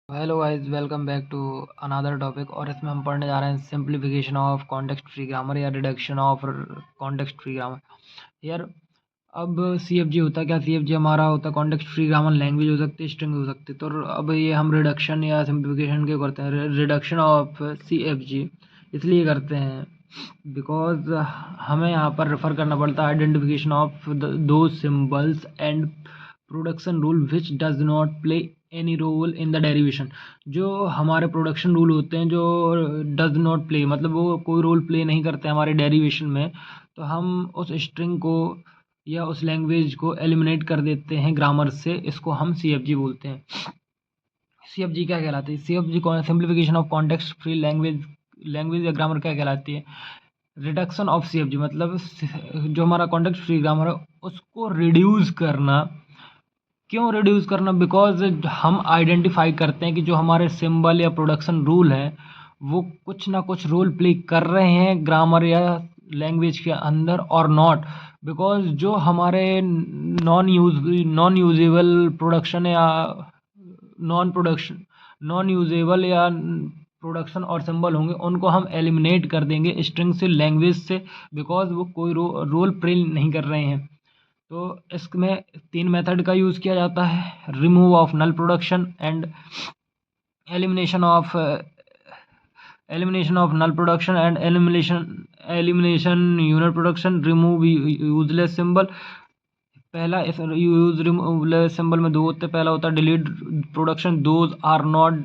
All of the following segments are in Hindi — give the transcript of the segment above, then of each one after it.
Hello guys, welcome back to another topic. और इसमें हम पढ़ने जा रहे हैं simplification of context free grammar या reduction of context free grammar. यार, अब सीएफजी होता क्या? सीएफजी हमारा होता है कॉन्टेक्स्ट फ्री ग्रामर। लैंग्वेज हो सकती है, स्ट्रिंग हो सकती है। तो अब ये हम रिडक्शन या सिंप्लीफिकेशन क्यों करते हैं? रिडक्शन ऑफ सीएफजी इसलिए करते हैं बिकॉज हमें यहाँ पर रेफर करना पड़ता है identification of two symbols and production rule which does not play any role in the derivation. जो हमारे प्रोडक्शन रूल होते हैं, जो डज नॉट प्ले मतलब वो कोई रोल प्ले नहीं करते हमारे डेरिवेशन में, तो हम उस स्ट्रिंग को या उस लैंग्वेज को एलिमिनेट कर देते हैं ग्रामर से। इसको हम सीएफजी बोलते हैं। सीएफजी क्या कहलाती है? CFG simplification of context free language या ग्रामर क्या कहलाती है? रिडक्शन ऑफ सीएफजी मतलब जो हमारा कॉन्टेक्स्ट फ्री ग्रामर है उसको रिड्यूस करना। क्यों रिड्यूस करना? बिकॉज हम आइडेंटिफाई करते हैं कि जो हमारे सिंबल या प्रोडक्शन रूल हैं वो कुछ ना कुछ रोल प्ले कर रहे हैं ग्रामर या लैंग्वेज के अंदर और नॉट। बिकॉज जो हमारे नॉन यूजेबल प्रोडक्शन या नॉन यूजेबल या प्रोडक्शन और सिंबल होंगे उनको हम एलिमिनेट कर देंगे स्ट्रिंग से, लैंग्वेज से, बिकॉज वो कोई रोल प्ले नहीं कर रहे हैं। तो इसमें 3 मेथड का यूज़ किया जाता है: remove of null production and elimination of null production and elimination unit production. Remove useless symbol. पहला यूज रिमूवलेस सिंबल में 2 होते हैं। पहला होता है delete production, those are not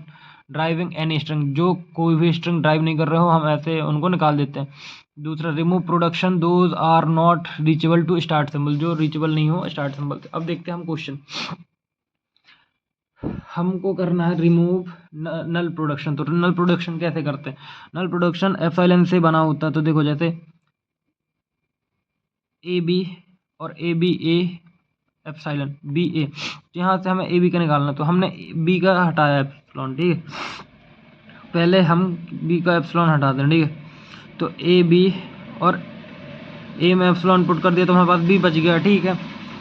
driving any string, जो कोई भी स्ट्रिंग ड्राइव नहीं कर रहे हो हम ऐसे उनको निकाल देते हैं। दूसरा remove production, those are not reachable to start symbol, जो रीचेबल नहीं हो स्टार्ट सिंबल से। अब देखते हैं हम क्वेश्चन। हमको करना है रिमूव नल प्रोडक्शन। तो नल प्रोडक्शन कैसे करते हैं? नल प्रोडक्शन एप्सिलॉन से बना होता है। तो देखो, जैसे ए बी और A B A epsilon B A, यहाँ से हमें ए बी का निकालना। तो हमने बी का हटाया एप्सिलॉन, ठीक है। पहले हम बी का एप्सिलॉन हटा दें, ठीक है। तो ए बी और ए में एप्सिलॉन पुट कर दिया तो हमारे पास बी बच गया, ठीक है।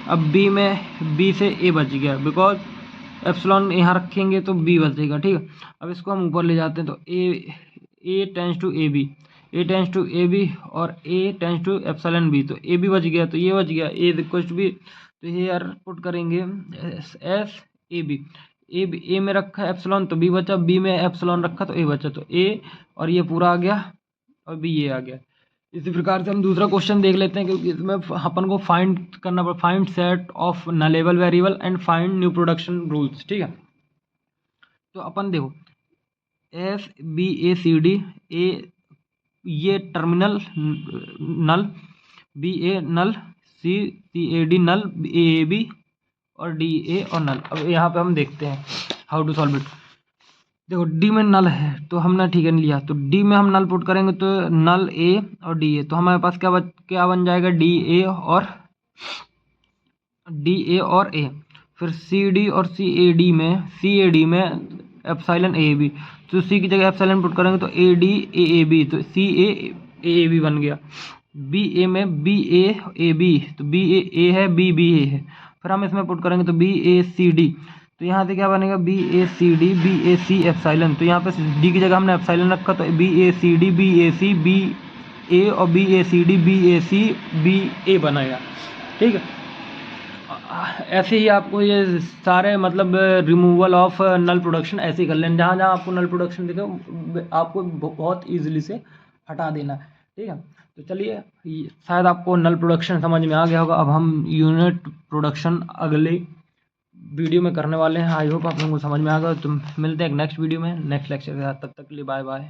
अब बी में बी से ए बच गया, बिकॉज एप्सिलॉन यहाँ रखेंगे तो बी बचेगा, ठीक है। अब इसको हम ऊपर ले जाते हैं। तो A tends to A B, A tends to A B और A tends to epsilon B. तो ए बी बच गया तो ये बच गया, ए इक्वल टू बी। तो ये यार पुट करेंगे एस ए बी। ए में रखा है एप्सिलॉन तो बी बचा, बी में एप्सिलॉन रखा तो ए बचा। तो ए और ये पूरा आ गया और बी ये आ गया। इसी प्रकार से हम दूसरा क्वेश्चन देख लेते हैं, क्योंकि इसमें अपन को फाइंड करना पड़ा find set of nullable variable and find new production rules, ठीक है। तो अपन देखो, S B A C D, A ये terminal null, B A null, C A D null, A B और डी ए और नल। अब यहाँ पे हम देखते हैं हाउ टू सॉल्व इट। देखो, डी में नल है तो हमने ठीक है लिया। तो डी में हम नल पुट करेंगे तो नल ए और डी ए। तो हमारे पास क्या बन जाएगा? डी ए और ए। फिर सी डी और सी ए डी में एप्सिलॉन ए बी। तो सी की जगह एप्सिलॉन पुट करेंगे तो ए डी ए बी, तो सी ए बी बन गया। बी ए में बी ए बी, तो बी ए है, बी ए है। फिर हम इसमें पुट करेंगे तो बी ए सी डी। तो यहाँ से क्या बनेगा? B A C D, B A C epsilon. तो यहाँ पे डी की जगह हमने एप्सिलॉन रखा तो B A C D, B A C, B ए और B A C D, B A C, B ए बनाया, ठीक है। ऐसे ही आपको ये सारे मतलब रिमूवल ऑफ नल प्रोडक्शन ऐसे ही कर लेना। जहाँ जहाँ आपको नल प्रोडक्शन दिखे आपको बहुत ईजिली से हटा देना, ठीक है। तो चलिए, शायद आपको नल प्रोडक्शन समझ में आ गया होगा। अब हम यूनिट प्रोडक्शन अगले वीडियो में करने वाले हैं। आई होप आप लोगों को समझ में आ गया। तो मिलते हैं नेक्स्ट वीडियो में नेक्स्ट लेक्चर के साथ। तब तक के लिए बाय बाय।